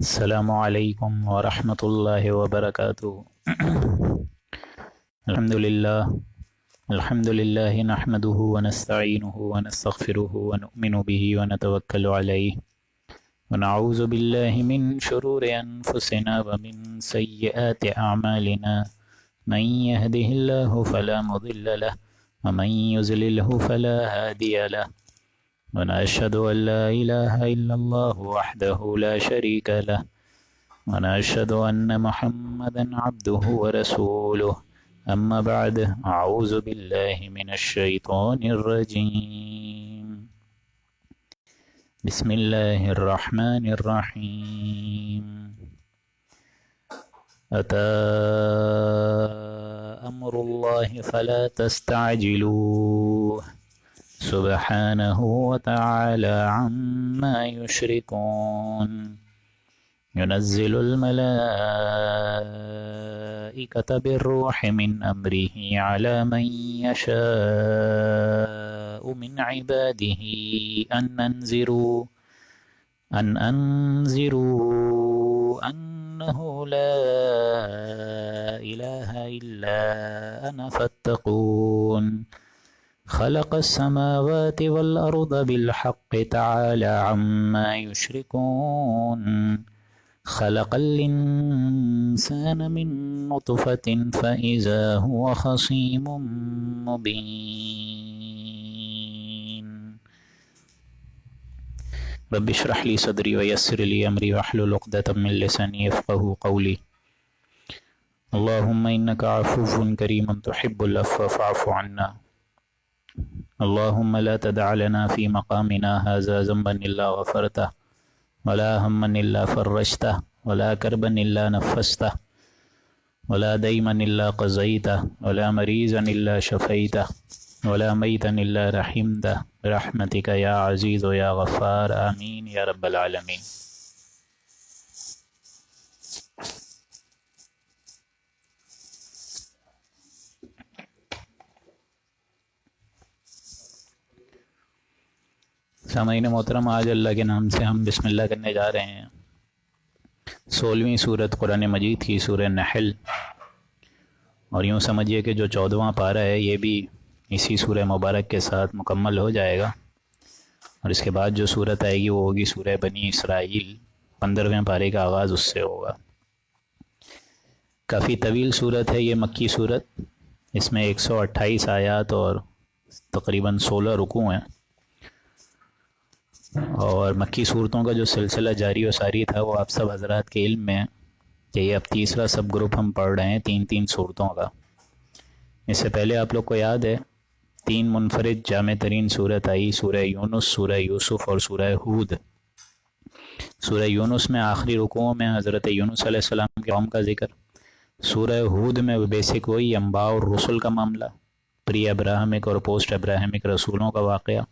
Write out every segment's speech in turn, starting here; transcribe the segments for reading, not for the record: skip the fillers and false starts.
السلام علیکم ورحمۃ اللہ وبرکاتہ۔ الحمد للہ نحمده ونستعینه ونستغفره ونؤمن به ونتوکل علیہ ونعوذ باللہ من شرور انفسنا ومن سیئات اعمالنا من يهده الله فلا مضل له ومن يضلله فلا هادی له ونشهد أن لا إله إلا الله وحده لا شريك له ونشهد أن محمدا عبده ورسوله أما بعد أعوذ بالله من الشيطان الرجيم بسم الله الرحمن الرحيم أتى أمر الله فلا تستعجلوه سبحانه وتعالى عما يشركون ينزل الملائكة بالروح من أمره على من يشاء من عباده أن أنذروا أنه لا إله إلا أنا فاتقون خلق السماوات والأرض بالحق تعالى عما يشركون خلق الإنسان من نطفة فإذا هو خصيم مبين رب اشرح لي صدري ويسر لي أمري واحلل عقدة من لساني يفقهوا قولي اللهم إنك عفو كريم تحب العفو فاعف عنا اللهم لا تدع لنا في مقامنا هذا ذنبا إلا غفرته ولا هما إلا فرجته ولا كربا إلا نفسته ولا ديما إلا قضيته ولا مريضا إلا شفيته ولا ميتا إلا رحمته برحمتك يا عزيز يا غفار آمين يا رب العالمين۔ سامعین محترم، آج اللہ کے نام سے ہم بسم اللہ کرنے جا رہے ہیں 16ویں سورت قرآن مجید کی سورہ نحل، اور یوں سمجھیے کہ جو 14واں پارہ ہے یہ بھی اسی سورہ مبارک کے ساتھ مکمل ہو جائے گا، اور اس کے بعد جو سورت آئے گی وہ ہوگی سورہ بنی اسرائیل، 15ویں پارے کا آغاز اس سے ہوگا۔ کافی طویل سورت ہے یہ مکی سورت، اس میں 128 آیات اور تقریباً 16 رکوع ہیں، اور مکی صورتوں کا جو سلسلہ جاری و ساری تھا وہ آپ سب حضرات کے علم میں ہے کہ یہ اب تیسرا سب گروپ ہم پڑھ رہے ہیں 3 صورتوں کا۔ اس سے پہلے آپ لوگ کو یاد ہے 3 منفرد جامع ترین صورت آئی، سورہ یونس، سورہ یوسف اور سورہ ہود۔ سورہ یونس میں آخری رکوعوں میں حضرت یونس علیہ السلام کے قوم کا ذکر، سورہ ہود میں بیسک وہی انبیاء اور رسل کا معاملہ، پری ابراہمک اور پوسٹ ابراہمک رسولوں کا واقعہ۔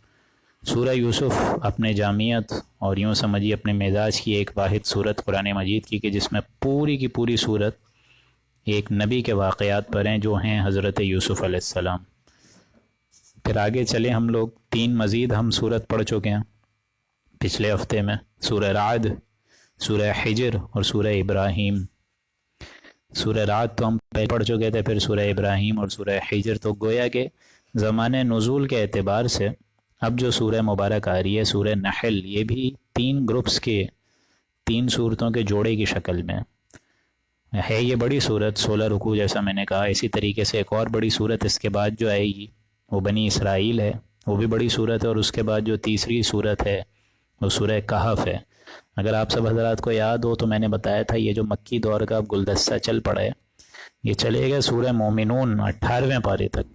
سورہ یوسف اپنے جامعیت اور یوں سمجھیے اپنے مزاج کی ایک واحد صورت قرآن مجید کی کہ جس میں پوری کی پوری صورت ایک نبی کے واقعات پر ہیں جو ہیں حضرت یوسف علیہ السلام۔ پھر آگے چلے ہم لوگ 3 مزید ہم صورت پڑھ چکے ہیں پچھلے ہفتے میں، سورہ رعد، سورہ حجر اور سورہ ابراہیم۔ سورہ رعد تو ہم پہلے پڑھ چکے تھے، پھر سورہ ابراہیم اور سورہ حجر، تو گویا کہ زمانے نزول کے اعتبار سے اب جو سورہ مبارک آ رہی ہے سورہ نحل، یہ بھی 3 گروپس کے 3 صورتوں کے جوڑے کی شکل میں ہے۔ یہ بڑی صورت 16 رکوع جیسا میں نے کہا، اسی طریقے سے ایک اور بڑی صورت اس کے بعد جو آئے گی وہ بنی اسرائیل ہے، وہ بھی بڑی صورت ہے، اور اس کے بعد جو تیسری صورت ہے وہ سورہ کہف ہے۔ اگر آپ سب حضرات کو یاد ہو تو میں نے بتایا تھا یہ جو مکی دور کا گلدستہ چل پڑا ہے یہ چلے گا سورہ مومنون 18ویں پارے تک۔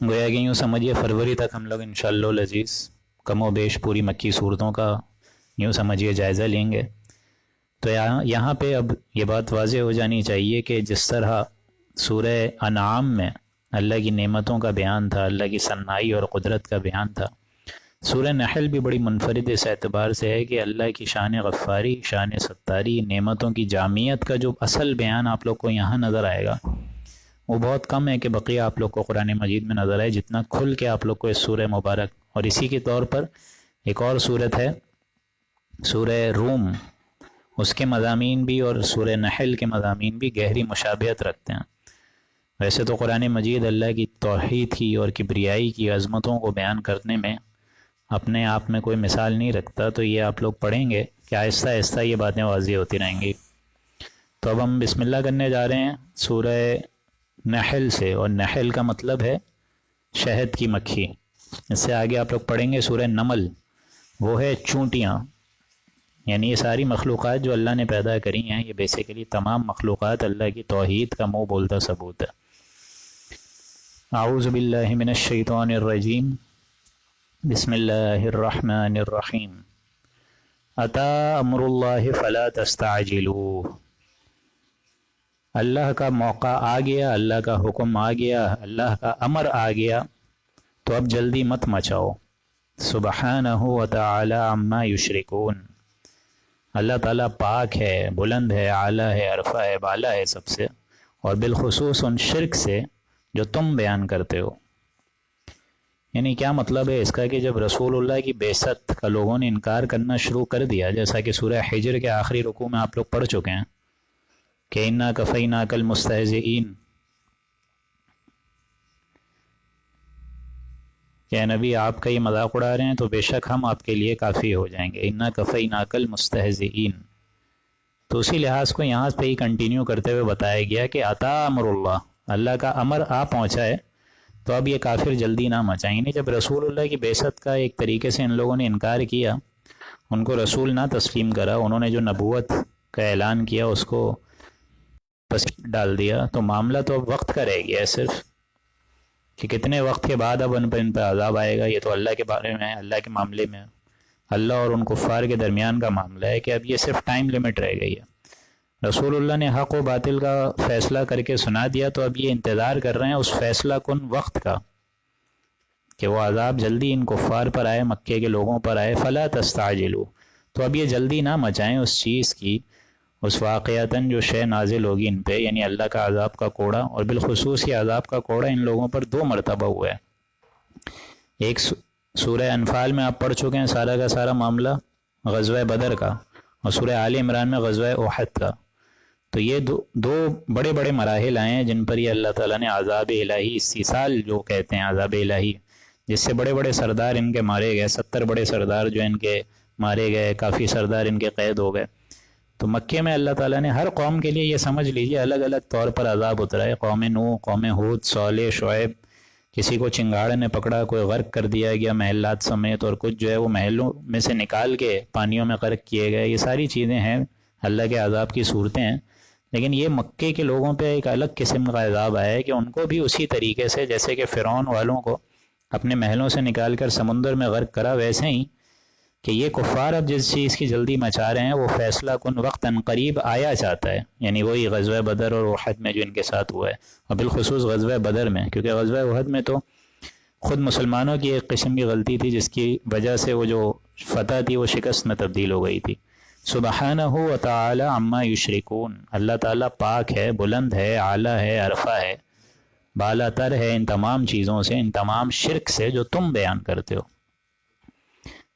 گویا کہ یوں سمجھیے فروری تک ہم لوگ انشاءاللہ العزیز کم و بیش پوری مکی صورتوں کا یوں سمجھیے جائزہ لیں گے۔ تو یہاں پہ اب یہ بات واضح ہو جانی چاہیے کہ جس طرح سورہ انعام میں اللہ کی نعمتوں کا بیان تھا، اللہ کی صنائی اور قدرت کا بیان تھا، سورہ نحل بھی بڑی منفرد اس اعتبار سے ہے کہ اللہ کی شان غفاری، شان ستاری، نعمتوں کی جامعیت کا جو اصل بیان آپ لوگ کو یہاں نظر آئے گا وہ بہت کم ہے کہ بقیہ آپ لوگ کو قرآن مجید میں نظر آئے جتنا کھل کے آپ لوگ کو اس سورہ مبارک۔ اور اسی کے طور پر ایک اور صورت ہے سورہ روم اس کے مضامین بھی اور سورہ نحل کے مضامین بھی گہری مشابہت رکھتے ہیں۔ ویسے تو قرآن مجید اللہ کی توحید کی اور کبریائی کی عظمتوں کو بیان کرنے میں اپنے آپ میں کوئی مثال نہیں رکھتا، تو یہ آپ لوگ پڑھیں گے کہ آہستہ آہستہ یہ باتیں واضح ہوتی رہیں گی۔ تو اب ہم بسم اللہ کرنے جا رہے ہیں سورہ نحل سے، اور نحل کا مطلب ہے شہد کی مکھی۔ اس سے آگے آپ لوگ پڑھیں گے سورہ نمل، وہ ہے چونٹیاں، یعنی یہ ساری مخلوقات جو اللہ نے پیدا کری ہیں، یہ بیسیکلی تمام مخلوقات اللہ کی توحید کا منہ بولتا ثبوت ہے۔ اعوذ باللہ من الشیطان الرجیم، بسم اللہ الرحمن الرحیم۔ اتی امر اللہ فلا تستعجلوہ، اللہ کا موقع آ گیا، اللہ کا حکم آ گیا، اللہ کا امر آ گیا، تو اب جلدی مت مچاؤ۔ سبحانہ وتعالی عما یشرکون، اللہ تعالیٰ پاک ہے، بلند ہے، اعلیٰ ہے، عرفہ ہے، بالا ہے سب سے، اور بالخصوص ان شرک سے جو تم بیان کرتے ہو۔ یعنی کیا مطلب ہے اس کا کہ جب رسول اللہ کی بعثت کا لوگوں نے انکار کرنا شروع کر دیا، جیسا کہ سورہ حجر کے آخری رکوع میں آپ لوگ پڑھ چکے ہیں کہ انا کفیناک المستہزئین، کہ نبی آپ کا یہ مذاق اڑا رہے ہیں تو بے شک ہم آپ کے لیے کافی ہو جائیں گے، انا کفیناک المستہزئین۔ تو اسی لحاظ کو یہاں پہ ہی کنٹینیو کرتے ہوئے بتایا گیا کہ عطا امر اللہ، اللہ کا امر آ پہنچا ہے، تو اب یہ کافر جلدی نہ مچائیں۔ نہیں، جب رسول اللہ کی بعثت کا ایک طریقے سے ان لوگوں نے انکار کیا، ان کو رسول نہ تسلیم کرا، انہوں نے جو نبوت کا اعلان کیا اس کو پس ڈال دیا، تو معاملہ تو اب وقت کا رہ گیا ہے صرف، کہ کتنے وقت کے بعد اب ان پہ عذاب آئے گا۔ یہ تو اللہ کے بارے میں ہے، اللہ کے معاملے میں، اللہ اور ان کفار کے درمیان کا معاملہ ہے کہ اب یہ صرف ٹائم لمٹ رہ گئی ہے۔ رسول اللہ نے حق و باطل کا فیصلہ کر کے سنا دیا، تو اب یہ انتظار کر رہے ہیں اس فیصلہ کن وقت کا کہ وہ عذاب جلدی ان کفار پر آئے، مکے کے لوگوں پر آئے۔ فلا تستعجلوا، تو اب یہ جلدی نہ مچائیں اس چیز کی، اس واقعتاً جو شے نازل ہوگی ان پہ، یعنی اللہ کا عذاب کا کوڑا، اور بالخصوص یہ عذاب کا کوڑا ان لوگوں پر 2 مرتبہ ہوا ہے۔ ایک سورہ انفال میں آپ پڑھ چکے ہیں سارا کا سارا معاملہ غزوہ بدر کا، اور سورہ آل عمران میں غزوہ احد کا۔ تو یہ دو بڑے بڑے مراحل آئے ہیں جن پر یہ اللہ تعالیٰ نے عذاب الہی، استیصال جو کہتے ہیں عذاب الہی، جس سے بڑے بڑے سردار ان کے مارے گئے، 70 بڑے سردار جو ان کے مارے گئے، کافی سردار ان کے قید ہو گئے۔ تو مکے میں اللہ تعالیٰ نے ہر قوم کے لیے یہ سمجھ لیجیے الگ الگ طور پر عذاب اترا ہے۔ قوم نوح، قوم ہود، صالح، شعیب، کسی کو چنگاڑ نے پکڑا، کوئی غرق کر دیا گیا محلات سمیت، اور کچھ جو ہے وہ محلوں میں سے نکال کے پانیوں میں غرق کیے گئے۔ یہ ساری چیزیں ہیں اللہ کے عذاب کی صورتیں ہیں، لیکن یہ مکے کے لوگوں پہ ایک الگ قسم کا عذاب آیا ہے کہ ان کو بھی اسی طریقے سے جیسے کہ فرعون والوں کو اپنے محلوں سے نکال کر سمندر میں غرق کرا، ویسے ہی کہ یہ کفار اب جس چیز کی جلدی مچا رہے ہیں وہ فیصلہ کن وقت قریب آیا چاہتا ہے، یعنی وہی غزوہ بدر اور احد میں جو ان کے ساتھ ہوا ہے، اور بالخصوص غزوہ بدر میں، کیونکہ غزوہ احد میں تو خود مسلمانوں کی ایک قسم کی غلطی تھی جس کی وجہ سے وہ جو فتح تھی وہ شکست میں تبدیل ہو گئی تھی۔ سبحانہ وتعالی عما یشرکون، اللہ تعالیٰ پاک ہے، بلند ہے، اعلیٰ ہے، عرفہ ہے، بالا تر ہے ان تمام چیزوں سے، ان تمام شرک سے جو تم بیان کرتے ہو۔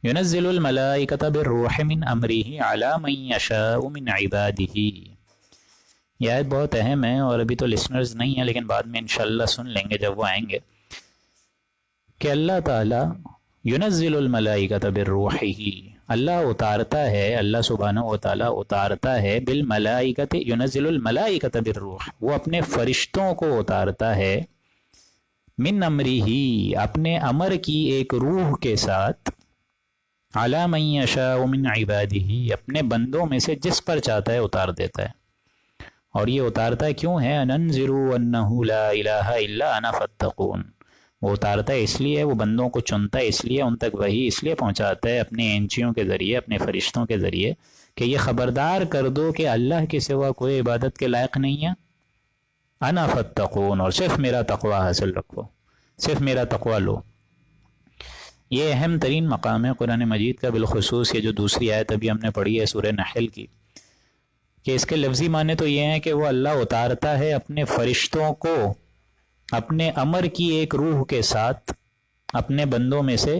ينزل الملائکۃ بالروح من امرہ علی من یشاء من عبادہ، یہ آیت بہت اہم ہے، اور ابھی تو لسنرز نہیں ہیں لیکن بعد میں انشاءاللہ سن لیں گے جب وہ آئیں گے، کہ اللہ تعالیٰ ينزل الملائکۃ بالروح، اللہ اتارتا ہے، اللہ سبحانہ و تعالیٰ اتارتا ہے بالملائکۃ، ينزل الملائکۃ بالروح، وہ اپنے فرشتوں کو اتارتا ہے، من امرہ، اپنے امر کی ایک روح کے ساتھ، علی من یشاء من عبادہ، اپنے بندوں میں سے جس پر چاہتا ہے اتار دیتا ہے۔ اور یہ اتارتا کیوں ہے؟ انذروا انہ لا الہ الا انا فاتقون، وہ اتارتا ہے اس لیے، وہ بندوں کو چنتا ہے اس لیے، ان تک وہی اس لیے پہنچاتا ہے اپنے اینچیوں کے ذریعے، اپنے فرشتوں کے ذریعے، کہ یہ خبردار کر دو کہ اللہ کے سوا کوئی عبادت کے لائق نہیں ہے، انا فاتقون، اور صرف میرا تقوی حاصل رکھو، صرف میرا تقوی لو۔ یہ اہم ترین مقام ہے قرآن مجید کا، بالخصوص یہ جو دوسری آیت ابھی ہم نے پڑھی ہے سورہ نحل کی، کہ اس کے لفظی معنی تو یہ ہیں کہ وہ اللہ اتارتا ہے اپنے فرشتوں کو اپنے امر کی ایک روح کے ساتھ اپنے بندوں میں سے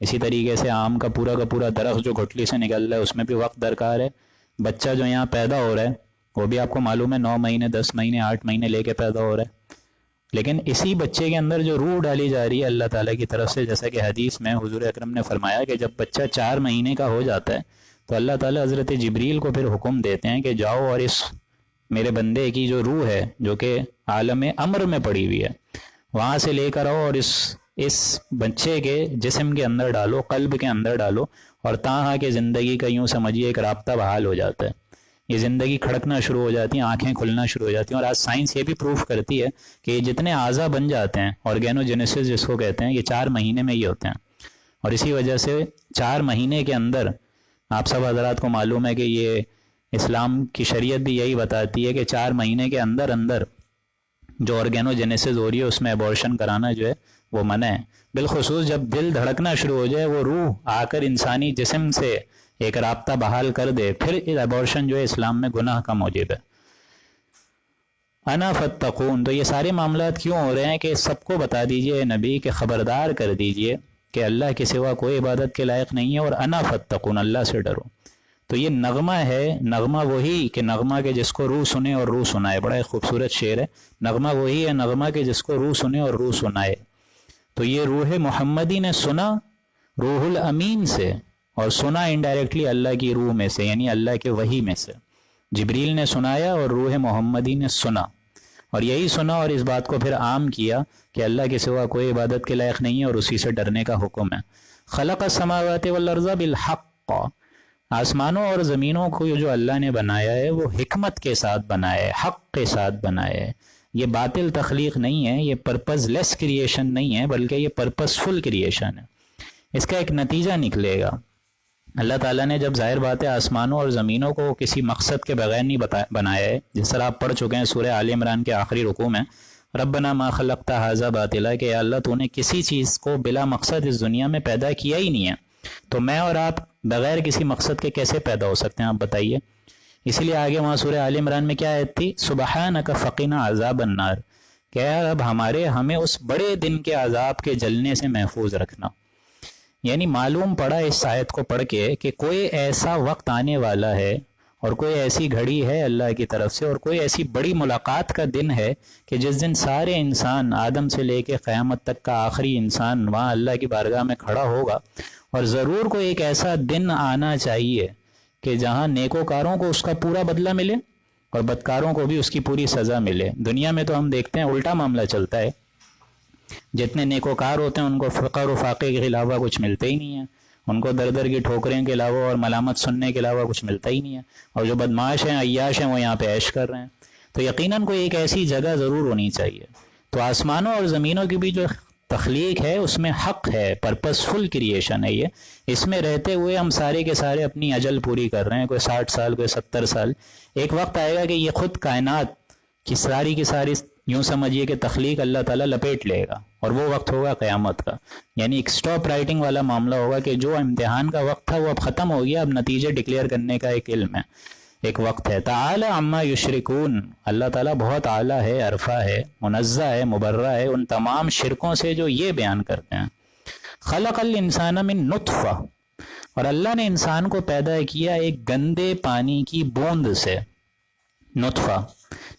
اسی طریقے سے آم کا پورا درخت جو گھٹلی سے نکل رہا ہے اس میں بھی وقت درکار ہے. بچہ جو یہاں پیدا ہو رہا ہے وہ بھی آپ کو معلوم ہے 9 مہینے 10 مہینے 8 مہینے لے کے پیدا ہو رہا ہے. لیکن اسی بچے کے اندر جو روح ڈالی جا رہی ہے اللہ تعالیٰ کی طرف سے، جیسا کہ حدیث میں حضور اکرم نے فرمایا کہ جب بچہ 4 مہینے کا ہو جاتا ہے تو اللہ تعالیٰ حضرت جبریل کو پھر حکم دیتے ہیں کہ جاؤ اور اس میرے بندے کی جو روح ہے جو کہ عالم امر میں پڑی ہوئی ہے وہاں سے لے کر آؤ اور اس بچے کے جسم کے اندر ڈالو، قلب کے اندر ڈالو، اور تاہا کہ زندگی کا یوں سمجھیے ایک رابطہ بحال ہو جاتا ہے. یہ زندگی کھڑکنا شروع ہو جاتی ہیں، آنکھیں کھلنا شروع ہو جاتی ہیں. اور آج سائنس یہ بھی پروف کرتی ہے کہ یہ جتنے اعضا بن جاتے ہیں آرگینوجینیسس جس کو کہتے ہیں، یہ 4 مہینے میں ہی ہوتے ہیں. اور اسی وجہ سے 4 مہینے کے اندر آپ سب حضرات کو معلوم ہے کہ یہ اسلام کی شریعت بھی یہی بتاتی ہے کہ 4 مہینے کے اندر جو آرگینوجینیسس ہو رہی ہے اس میں ایبورشن کرانا جو ہے وہ منع ہے. بالخصوص جب دل دھڑکنا شروع ہو جائے، وہ روح آ کر انسانی جسم سے ایک رابطہ بحال کر دے، پھر ایبورشن جو ہے اسلام میں گناہ کا موجب ہے. انا فتقون. تو یہ سارے معاملات کیوں ہو رہے ہیں کہ سب کو بتا دیجئے نبی کہ خبردار کر دیجئے کہ اللہ کے سوا کوئی عبادت کے لائق نہیں ہے، اور انا فتقون، اللہ سے ڈرو. تو یہ نغمہ ہے، نغمہ وہی کہ نغمہ کے جس کو روح سنے اور روح سنائے. بڑا ایک خوبصورت شعر ہے. نغمہ وہی ہے، نغمہ کے جس کو روح سنے اور روح سنائے. تو یہ روح محمدی نے سنا روح الامین سے، اور سنا انڈائریکٹلی اللہ کی روح میں سے، یعنی اللہ کے وحی میں سے. جبریل نے سنایا اور روح محمدی نے سنا، اور یہی سنا اور اس بات کو پھر عام کیا کہ اللہ کے سوا کوئی عبادت کے لائق نہیں ہے اور اسی سے ڈرنے کا حکم ہے. خلق السماوات والارض بالحق. آسمانوں اور زمینوں کو جو اللہ نے بنایا ہے وہ حکمت کے ساتھ بنایا ہے، حق کے ساتھ بنایا ہے. یہ باطل تخلیق نہیں ہے، یہ پرپز لیس کریشن نہیں ہے، بلکہ یہ پرپزفل کریشن ہے. اس کا ایک نتیجہ نکلے گا. اللہ تعالیٰ نے جب ظاہر بات ہے آسمانوں اور زمینوں کو کسی مقصد کے بغیر نہیں بنایا ہے، جس طرح آپ پڑھ چکے ہیں سورہ آل عمران کے آخری رکوع میں، ربنا ما خلقت ھذا باطلا، کہ اللہ تو نے کسی چیز کو بلا مقصد اس دنیا میں پیدا کیا ہی نہیں ہے، تو میں اور آپ بغیر کسی مقصد کے کیسے پیدا ہو سکتے ہیں، آپ بتائیے. اسی لیے آگے وہاں سورہ آل عمران میں کیا آیت تھی؟ سبحانک فقنا عذاب النار، کہ یار اب ہمیں اس بڑے دن کے عذاب کے جلنے سے محفوظ رکھنا. یعنی معلوم پڑا اس آیت کو پڑھ کے کہ کوئی ایسا وقت آنے والا ہے اور کوئی ایسی گھڑی ہے اللہ کی طرف سے، اور کوئی ایسی بڑی ملاقات کا دن ہے کہ جس دن سارے انسان آدم سے لے کے قیامت تک کا آخری انسان وہاں اللہ کی بارگاہ میں کھڑا ہوگا. اور ضرور کوئی ایک ایسا دن آنا چاہیے کہ جہاں نیکوکاروں کو اس کا پورا بدلہ ملے اور بدکاروں کو بھی اس کی پوری سزا ملے. دنیا میں تو ہم دیکھتے ہیں الٹا معاملہ چلتا ہے. جتنے نیکوکار ہوتے ہیں ان کو فقر و فاقے کے علاوہ کچھ ملتے ہی نہیں ہے، ان کو در در کی ٹھوکریں کے علاوہ اور ملامت سننے کے علاوہ کچھ ملتا ہی نہیں ہے. اور جو بدماش ہیں، عیاش ہیں، وہ یہاں پہ عیش کر رہے ہیں. تو یقیناً کوئی ایک ایسی جگہ ضرور ہونی چاہیے. تو آسمانوں اور زمینوں کی بھی جو تخلیق ہے اس میں حق ہے، پرپزفل کریشن ہے یہ. اس میں رہتے ہوئے ہم سارے کے سارے اپنی اجل پوری کر رہے ہیں، کوئی 60 سال کوئی 70 سال. ایک وقت آئے گا کہ یہ خود کائنات کی ساری یوں سمجھیے کہ تخلیق اللہ تعالیٰ لپیٹ لے گا، اور وہ وقت ہوگا قیامت کا. یعنی ایک سٹاپ رائٹنگ والا معاملہ ہوگا کہ جو امتحان کا وقت تھا وہ اب ختم ہو گیا، اب نتیجے ڈکلیئر کرنے کا ایک علم ہے، ایک وقت ہے. تعالی عما یشرکون، اللہ تعالیٰ بہت اعلیٰ ہے، عرفہ ہے، منزہ ہے، مبرہ ہے ان تمام شرکوں سے جو یہ بیان کرتے ہیں. خلق الانسان من نطفہ، اور اللہ نے انسان کو پیدا کیا ایک گندے پانی کی بوند سے. نطفہ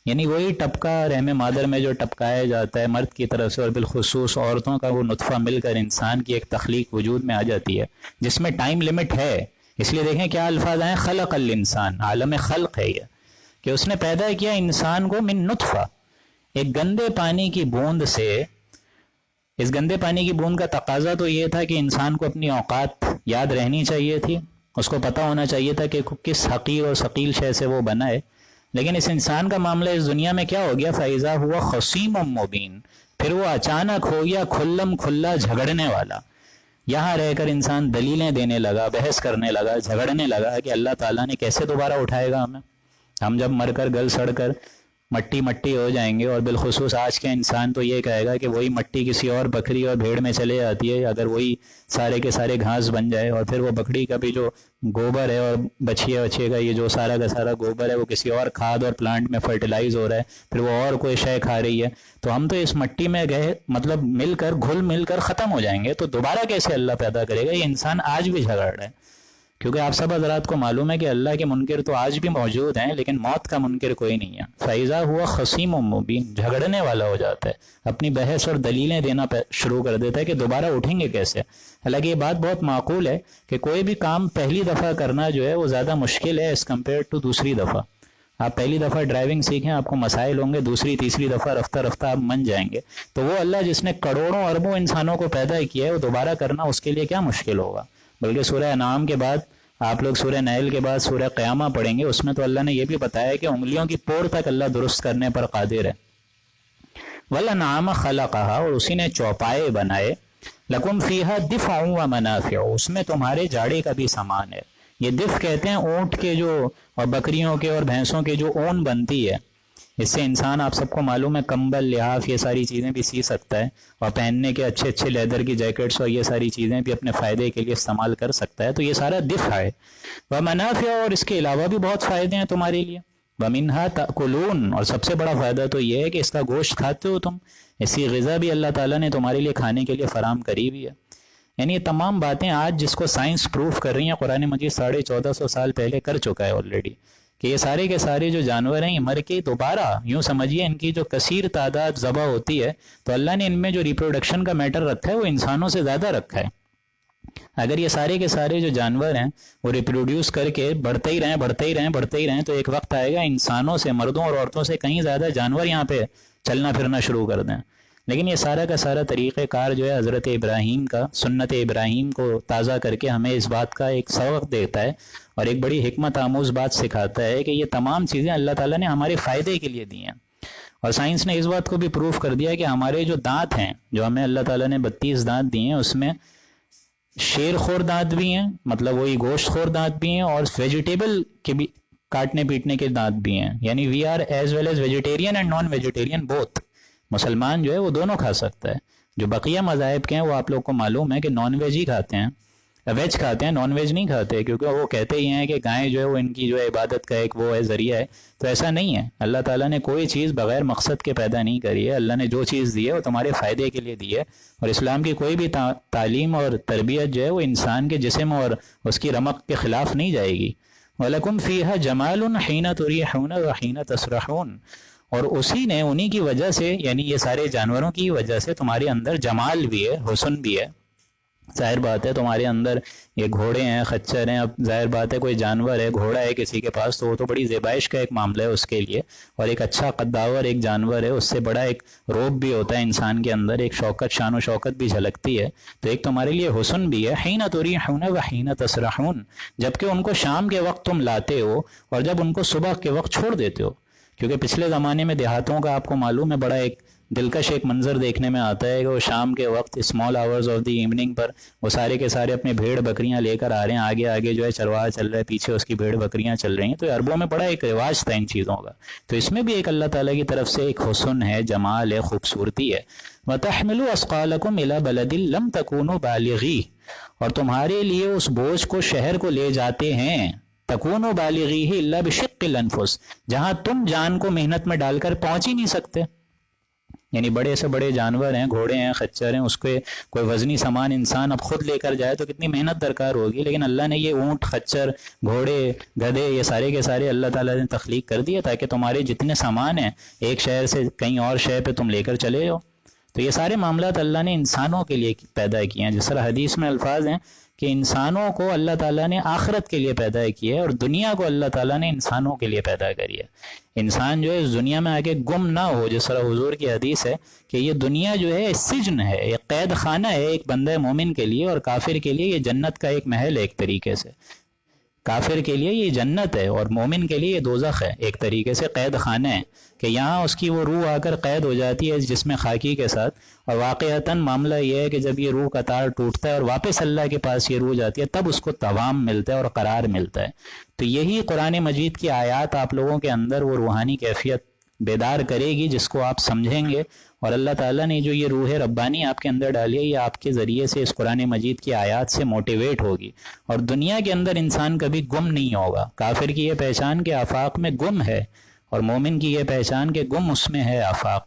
یعنی وہی ٹپکا رحم مادر میں جو ٹپکایا جاتا ہے مرد کی طرف سے، اور بالخصوص عورتوں کا وہ نطفہ مل کر انسان کی ایک تخلیق وجود میں آ جاتی ہے جس میں ٹائم لمٹ ہے. اس لیے دیکھیں کیا الفاظ آئے، خلق الانسان، عالم خلق ہے یہ، کہ اس نے پیدا کیا انسان کو من نطفہ، ایک گندے پانی کی بوند سے. اس گندے پانی کی بوند کا تقاضا تو یہ تھا کہ انسان کو اپنی اوقات یاد رہنی چاہیے تھی، اس کو پتہ ہونا چاہیے تھا کہ کس حقیر اور ثقیل شے سے وہ بنا ہے. لیکن اس انسان کا معاملہ اس دنیا میں کیا ہو گیا؟ فَإِذَا هُوَ خَصِيمٌ مُّبِينٌ، پھر وہ اچانک ہو گیا کھلم کھلا جھگڑنے والا. یہاں رہ کر انسان دلیلیں دینے لگا، بحث کرنے لگا، جھگڑنے لگا کہ اللہ تعالیٰ نے کیسے دوبارہ اٹھائے گا ہمیں، ہم جب مر کر گل سڑ کر مٹی مٹی ہو جائیں گے، اور بالخصوص آج کے انسان تو یہ کہے گا کہ وہی مٹی کسی اور بکری اور بھیڑ میں چلے جاتی ہے، اگر وہی سارے کے سارے گھاس بن جائے، اور پھر وہ بکری کا بھی جو گوبر ہے اور بچھیا بچھے کا یہ جو سارا کا سارا گوبر ہے وہ کسی اور کھاد اور پلانٹ میں فرٹیلائز ہو رہا ہے، پھر وہ اور کوئی شے کھا رہی ہے، تو ہم تو اس مٹی میں گئے مطلب مل کر گھل مل کر ختم ہو جائیں گے، تو دوبارہ کیسے اللہ پیدا کرے گا؟ یہ انسان آج بھی جھگڑ رہا ہے، کیونکہ آپ سب حضرات کو معلوم ہے کہ اللہ کے منکر تو آج بھی موجود ہیں، لیکن موت کا منکر کوئی نہیں ہے۔ فَإِذَا هُوَ خَصِيمٌ مُّبِينٌ، جھگڑنے والا ہو جاتا ہے، اپنی بحث اور دلیلیں دینا شروع کر دیتا ہے کہ دوبارہ اٹھیں گے کیسے۔ حالانکہ یہ بات بہت معقول ہے کہ کوئی بھی کام پہلی دفعہ کرنا جو ہے وہ زیادہ مشکل ہے ایز کمپیئر ٹو دوسری دفعہ۔ آپ پہلی دفعہ ڈرائیونگ سیکھیں، آپ کو مسائل ہوں گے، دوسری تیسری دفعہ رفتہ رفتہ آپ من جائیں گے، تو وہ اللہ جس نے کروڑوں اربوں انسانوں کو پیدا کیا ہے وہ دوبارہ کرنا اس کے لیے کیا مشکل ہوگا؟ بلکہ سورہ انعام کے بعد آپ لوگ سورہ نحل کے بعد سورہ قیامہ پڑھیں گے، اس میں تو اللہ نے یہ بھی بتایا کہ انگلیوں کی پور تک اللہ درست کرنے پر قادر ہے۔ وَالْأَنْعَامَ خَلَقَهَا، اور اسی نے چوپائے بنائے، لَكُمْ فِيهَا دِفْعٌ وَمَنَافِعُ، اس میں تمہارے جاڑے کا بھی سامان ہے۔ یہ دف کہتے ہیں اونٹ کے جو اور بکریوں کے اور بھینسوں کے جو اون بنتی ہے، اس سے انسان آپ سب کو معلوم ہے کمبل لحاف یہ ساری چیزیں بھی سی سکتا ہے، اور پہننے کے اچھے اچھے لیدر کی جیکٹس اور یہ ساری چیزیں بھی اپنے فائدے کے لیے استعمال کر سکتا ہے، تو یہ سارا دفع ہے۔ وَمَنَافِعُ، اور اس کے علاوہ بھی بہت فائدے ہیں تمہارے لیے۔ وَمِنْهَا تَأْكُلُونَ، اور سب سے بڑا فائدہ تو یہ ہے کہ اس کا گوشت کھاتے ہو تم، اسی غذا بھی اللہ تعالیٰ نے تمہارے لیے کھانے کے لیے فراہم کری بھی ہے۔ یعنی یہ تمام باتیں آج جس کو سائنس پروف کر رہی ہیں، قرآن مجید 1450 سال پہلے کر چکا ہے آلریڈی، کہ یہ سارے کے سارے جو جانور ہیں یہ مر کے دوبارہ، یوں سمجھیے ان کی جو کثیر تعداد ذبح ہوتی ہے تو اللہ نے ان میں جو ریپروڈکشن کا میٹر رکھا ہے وہ انسانوں سے زیادہ رکھا ہے۔ اگر یہ سارے کے سارے جو جانور ہیں وہ ریپروڈیوس کر کے بڑھتے ہی رہیں تو ایک وقت آئے گا انسانوں سے، مردوں اور عورتوں سے کہیں زیادہ جانور یہاں پہ چلنا پھرنا شروع کر دیں۔ لیکن یہ سارا کا سارا طریقہ کار جو ہے حضرت ابراہیم کا، سنت ابراہیم کو تازہ کر کے ہمیں اس بات کا ایک سبق دیتا ہے اور ایک بڑی حکمت آموز بات سکھاتا ہے کہ یہ تمام چیزیں اللہ تعالیٰ نے ہمارے فائدے کے لیے دی ہیں۔ اور سائنس نے اس بات کو بھی پروف کر دیا کہ ہمارے جو دانت ہیں، جو ہمیں اللہ تعالیٰ نے 32 دانت دیے ہیں، اس میں شیر خور دانت بھی ہیں، مطلب وہی گوشت خور دانت بھی ہیں، اور ویجیٹیبل کے بھی کاٹنے پیٹنے کے دانت بھی ہیں، یعنی we are as well as vegetarian and non vegetarian both. مسلمان جو ہے وہ دونوں کھا سکتا ہے۔ جو بقیہ مذاہب کے ہیں وہ آپ لوگ کو معلوم ہے کہ نان ویج ہی کھاتے ہیں، ویج کھاتے ہیں، نان ویج نہیں کھاتے، کیونکہ وہ کہتے ہی ہیں کہ گائے جو ہے وہ ان کی جو ہے عبادت کا ایک وہ ہے، ذریعہ ہے۔ تو ایسا نہیں ہے، اللہ تعالیٰ نے کوئی چیز بغیر مقصد کے پیدا نہیں کری ہے۔ اللہ نے جو چیز دی ہے وہ تمہارے فائدے کے لیے دی ہے، اور اسلام کی کوئی بھی تعلیم اور تربیت جو ہے وہ انسان کے جسم اور اس کی رمق کے خلاف نہیں جائے گی۔ وَلَكُمْ فِيهَا جَمَالٌ حِينَ تُرِيحُونَ وَحِينَ تَسْرَحُونَ، اور اسی نے انہی کی وجہ سے، یعنی یہ سارے جانوروں کی وجہ سے تمہارے اندر جمال بھی ہے، حسن بھی ہے۔ ظاہر بات ہے تمہارے اندر یہ گھوڑے ہیں، خچر ہیں، اب ظاہر بات ہے کوئی جانور ہے، گھوڑا ہے کسی کے پاس، تو وہ تو بڑی زیبائش کا ایک معاملہ ہے اس کے لیے، اور ایک اچھا قداور ایک جانور ہے، اس سے بڑا ایک روب بھی ہوتا ہے انسان کے اندر، ایک شوکت، شان و شوکت بھی جھلکتی ہے، تو ایک تمہارے لیے حسن بھی ہے۔ حین تریحون وحین تسرحون، جبکہ ان کو شام کے وقت تم لاتے ہو اور جب ان کو صبح کے وقت چھوڑ دیتے ہو، کیونکہ پچھلے زمانے میں دیہاتوں کا آپ کو معلوم ہے بڑا ایک دلکش ایک منظر دیکھنے میں آتا ہے کہ وہ شام کے وقت small hours of the evening پر وہ سارے کے سارے اپنے بھیڑ بکریاں لے کر آ رہے ہیں، آگے آگے جو ہے چرواہا چل رہا ہے، پیچھے اس کی بھیڑ بکریاں چل رہی ہیں، تو عربوں میں بڑا ایک رواج تھا ان چیزوں کا، تو اس میں بھی ایک اللہ تعالیٰ کی طرف سے ایک حسن ہے، جمال ہے، خوبصورتی ہے۔ وَتَحْمِلُوا أَثْقَالَكُمْ إِلَىٰ بَلَدٍ لَمْ تَكُونُوا بَالِغِيهِ، اور تمہارے لیے اس بوجھ کو شہر کو لے جاتے ہیں، تَكُونُوا بَالِغِيهِ إِلَّا بِشِقِّ الْأَنفُسِ، جہاں تم جان کو محنت میں ڈال کر پہنچ ہی نہیں سکتے۔ یعنی بڑے سے بڑے جانور ہیں، گھوڑے ہیں، خچر ہیں، اس کے کوئی وزنی سامان انسان اب خود لے کر جائے تو کتنی محنت درکار ہوگی، لیکن اللہ نے یہ اونٹ، خچر، گھوڑے، گدھے، یہ سارے کے سارے اللہ تعالیٰ نے تخلیق کر دیا تاکہ تمہارے جتنے سامان ہیں ایک شہر سے کہیں اور شہر پہ تم لے کر چلے جاؤ۔ تو یہ سارے معاملات اللہ نے انسانوں کے لیے پیدا کیے ہیں، جس طرح حدیث میں الفاظ ہیں کہ انسانوں کو اللہ تعالیٰ نے آخرت کے لیے پیدا کیا ہے اور دنیا کو اللہ تعالیٰ نے انسانوں کے لیے پیدا کری ہے۔ انسان جو ہے اس دنیا میں آگے گم نہ ہو، جس طرح حضور کی حدیث ہے کہ یہ دنیا جو ہے سجن ہے، ایک قید خانہ ہے ایک بندہ مومن کے لیے، اور کافر کے لیے یہ جنت کا ایک محل ہے ایک طریقے سے۔ کافر کے لیے یہ جنت ہے اور مومن کے لیے یہ دوزخ ہے، ایک طریقے سے قید خانہ ہے کہ یہاں اس کی وہ روح آ کر قید ہو جاتی ہے اس جسم خاکی کے ساتھ، اور واقعتاً معاملہ یہ ہے کہ جب یہ روح کا تار ٹوٹتا ہے اور واپس اللہ کے پاس یہ روح جاتی ہے تب اس کو توام ملتا ہے اور قرار ملتا ہے۔ تو یہی قرآن مجید کی آیات آپ لوگوں کے اندر وہ روحانی کیفیت بیدار کرے گی جس کو آپ سمجھیں گے، اور اللہ تعالیٰ نے جو یہ روح ربانی آپ کے اندر ڈالی ہے یہ آپ کے ذریعے سے اس قرآن مجید کی آیات سے موٹیویٹ ہوگی، اور دنیا کے اندر انسان کبھی گم نہیں ہوگا۔ کافر کی یہ پہچان کہ آفاق میں گم ہے، اور مومن کی یہ پہچان کہ گم اس میں ہے آفاق۔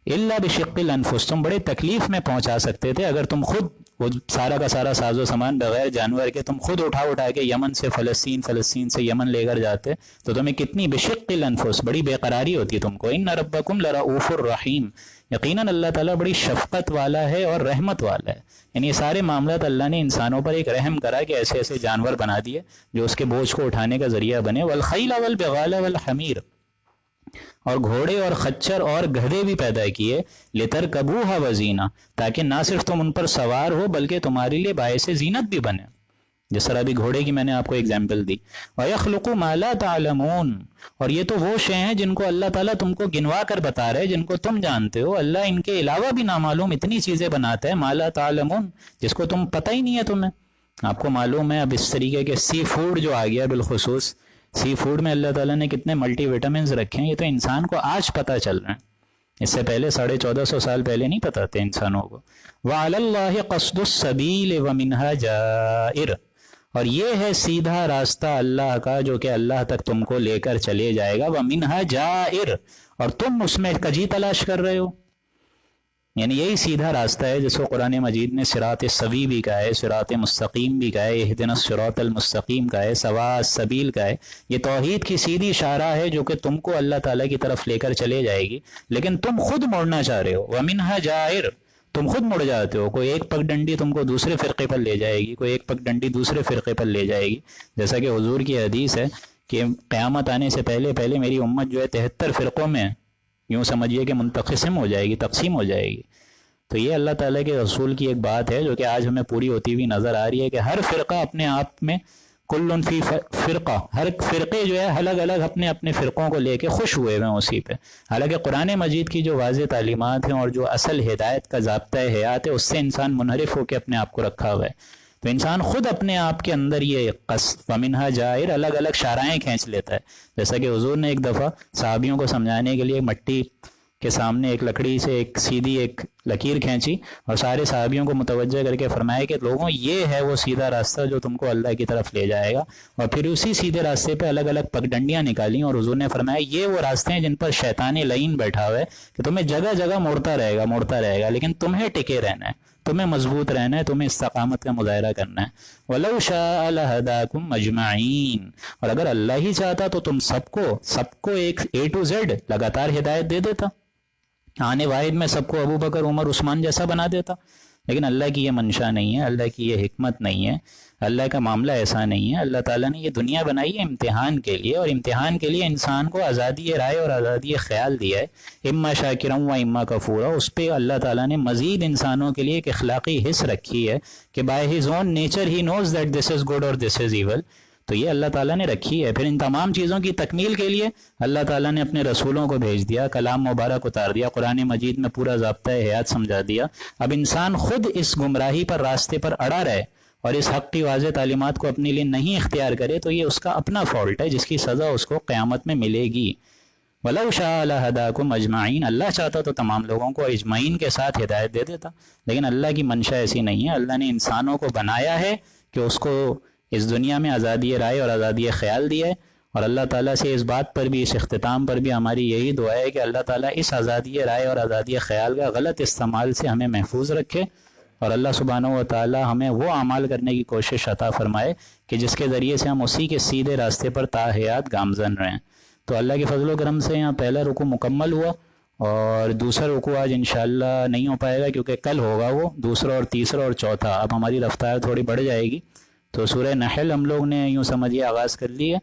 اللہ بشق الانفس، تم بڑے تکلیف میں پہنچا سکتے تھے اگر تم خود وہ سارا کا سارا ساز و سامان بغیر جانور کے تم خود اٹھا کے یمن سے فلسطین، فلسطین سے یمن لے کر جاتے تو تمہیں کتنی بشق الانفس، بڑی بے قراری ہوتی تم کو۔ ان ربکم لرؤوف الرحیم، یقیناً اللہ تعالیٰ بڑی شفقت والا ہے اور رحمت والا ہے۔ یعنی یہ سارے معاملات اللہ نے انسانوں پر ایک رحم کرا کہ ایسے ایسے جانور بنا دیے جو اس کے بوجھ کو اٹھانے کا ذریعہ بنے۔ والخیل والبغال والحمیر، اور گھوڑے اور خچر اور گدھے بھی پیدا کیے، لترکبوها وزینہ، تاکہ نہ صرف تم ان پر سوار ہو بلکہ تمہارے لیے باعث زینت بھی بنے، جس طرح ابھی گھوڑے کی میں نے آپ کو ایگزامپل دی۔ وَيَخْلُقُ مَا لَا تَعْلَمُونَ، اور یہ تو وہ شے ہیں جن کو اللہ تعالیٰ تم کو گنوا کر بتا رہے، جن کو تم جانتے ہو۔ اللہ ان کے علاوہ بھی نامعلوم اتنی چیزیں بناتا ہے، مَا لَا تَعْلَمُونَ، جس کو تم پتہ ہی نہیں ہے تمہیں۔ آپ کو معلوم ہے اب اس طریقے کے سی فوڈ جو آ گیا، بالخصوص سی فوڈ میں اللہ تعالیٰ نے کتنے ملٹی وٹامنز رکھے ہیں، یہ تو انسان کو آج پتہ چل رہے ہیں، اس سے پہلے 1450 سال پہلے نہیں پتہ تھے انسانوں کو۔ وَعَلَى اللَّهِ قَصْدُ السَّبِيلِ وَمِنْهَا جَائِرٌ، اور یہ ہے سیدھا راستہ اللہ کا جو کہ اللہ تک تم کو لے کر چلے جائے گا۔ وَمِنْهَا جَائِرٌ، اور تم اس میں کجی تلاش کر رہے ہو، یعنی یہی سیدھا راستہ ہے جس کو قرآن مجید نے صراط سوی بھی کہا ہے، صراط مستقیم بھی کہا ہے، اہدنا الصراط المستقیم کا ہے، سواء السبیل کا ہے۔ یہ توحید کی سیدھی شاہراہ ہے جو کہ تم کو اللہ تعالیٰ کی طرف لے کر چلے جائے گی، لیکن تم خود مڑنا چاہ رہے ہو۔ وَمِنْهَا جَائِرٌ، تم خود مڑ جاتے ہو، کوئی ایک پگڈنڈی تم کو دوسرے فرقے پر لے جائے گی، کوئی ایک پگڈنڈی دوسرے فرقے پر لے جائے گی، جیسا کہ حضور کی حدیث ہے کہ قیامت آنے سے پہلے پہلے میری امت جو ہے 73 فرقوں میں یوں سمجھیے کہ منتقسم ہو جائے گی، تقسیم ہو جائے گی۔ تو یہ اللہ تعالیٰ کے رسول کی ایک بات ہے جو کہ آج ہمیں پوری ہوتی ہوئی نظر آ رہی ہے کہ ہر فرقہ اپنے آپ میں، کل فی فرقہ، ہر فرقے جو ہے الگ الگ اپنے اپنے فرقوں کو لے کے خوش ہوئے ہوئے ہیں اسی پہ، حالانکہ قرآن مجید کی جو واضح تعلیمات ہیں اور جو اصل ہدایت کا ضابطۂ حیات ہے اس سے انسان منحرف ہو کے اپنے آپ کو رکھا ہوا ہے۔ تو انسان خود اپنے آپ کے اندر یہ وَمِنْهَا جَائِرٌ الگ الگ شارائیں کھینچ لیتا ہے، جیسا کہ حضور نے ایک دفعہ صحابیوں کو سمجھانے کے لیے مٹی کے سامنے ایک لکڑی سے ایک سیدھی ایک لکیر کھینچی اور سارے صحابیوں کو متوجہ کر کے فرمایا کہ لوگوں یہ ہے وہ سیدھا راستہ جو تم کو اللہ کی طرف لے جائے گا، اور پھر اسی سیدھے راستے پہ الگ الگ پگڈنڈیاں نکالیں اور حضور نے فرمایا یہ وہ راستے ہیں جن پر شیطان لعین بیٹھا ہوا ہے کہ تمہیں جگہ جگہ موڑتا رہے گا، لیکن تمہیں ٹکے رہنا ہے، تمہیں مضبوط رہنا ہے، تمہیں استقامت کا مظاہرہ کرنا ہے۔ وَلَوْ شَاءَ لَهَدَاكُمْ أَجْمَعِينَ، اور اگر اللہ ہی چاہتا تو تم سب کو ایک A to Z لگاتار ہدایت دے دیتا، آنے واحد میں سب کو ابو بکر عمر عثمان جیسا بنا دیتا، لیکن اللہ کی یہ منشا نہیں ہے، اللہ کی یہ حکمت نہیں ہے، اللہ کا معاملہ ایسا نہیں ہے۔ اللہ تعالیٰ نے یہ دنیا بنائی ہے امتحان کے لیے، اور امتحان کے لیے انسان کو آزادی رائے اور آزادی خیال دیا ہے، اما شاکرا و اما کفورا۔ اس پہ اللہ تعالیٰ نے مزید انسانوں کے لیے ایک اخلاقی حص رکھی ہے کہ by his own nature he knows that this is good اور دس از ایول، تو یہ اللہ تعالیٰ نے رکھی ہے۔ پھر ان تمام چیزوں کی تکمیل کے لیے اللہ تعالیٰ نے اپنے رسولوں کو بھیج دیا، کلام مبارک اتار دیا، قرآن مجید میں پورا ضابطۂ حیات سمجھا دیا۔ اب انسان خود اس گمراہی پر، راستے پر اڑا رہے اور اس حق کی واضح تعلیمات کو اپنے لیے نہیں اختیار کرے تو یہ اس کا اپنا فالٹ ہے جس کی سزا اس کو قیامت میں ملے گی۔ وَلَوْ شَاءَ لَهَدَاكُمْ أَجْمَعِينَ، اللہ چاہتا تو تمام لوگوں کو اجمعین کے ساتھ ہدایت دے دیتا، لیکن اللہ کی منشا ایسی نہیں ہے۔ اللہ نے انسانوں کو بنایا ہے کہ اس کو اس دنیا میں آزادی رائے اور آزادی خیال دی ہے، اور اللہ تعالیٰ سے اس بات پر بھی، اس اختتام پر بھی ہماری یہی دعا ہے کہ اللہ تعالیٰ اس آزادی رائے اور آزادی خیال کا غلط استعمال سے ہمیں محفوظ رکھے، اور اللہ سبحانہ و تعالیٰ ہمیں وہ اعمال کرنے کی کوشش عطا فرمائے کہ جس کے ذریعے سے ہم اسی کے سیدھے راستے پر تا حیات گامزن رہیں۔ تو اللہ کے فضل و کرم سے یہاں پہلا رکوع مکمل ہوا، اور دوسرا رکوع آج انشاءاللہ نہیں ہو پائے گا کیونکہ کل ہوگا وہ دوسرا اور تیسرا اور چوتھا۔ اب ہماری رفتار تھوڑی بڑھ جائے گی، تو سورہ نحل ہم لوگ نے یوں سمجھیے آغاز کر لی ہے۔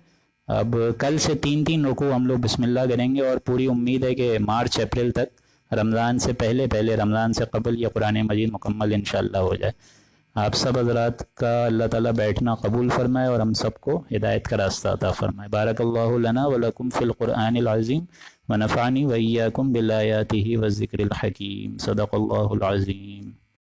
اب کل سے 3 رکوع ہم لوگ بسم اللہ کریں گے، اور پوری امید ہے کہ مارچ اپریل تک، رمضان سے پہلے رمضان سے قبل یہ قرآن مجید مکمل انشاءاللہ ہو جائے۔ آپ سب حضرات کا اللہ تعالیٰ بیٹھنا قبول فرمائے اور ہم سب کو ہدایت کا راستہ عطا فرمائے۔ بارک اللہ لنا ولکم فی القرآن العظیم ونفعنی وإیاکم بالآیاتہ والذکر الحکیم۔ صدق اللہ العظیم۔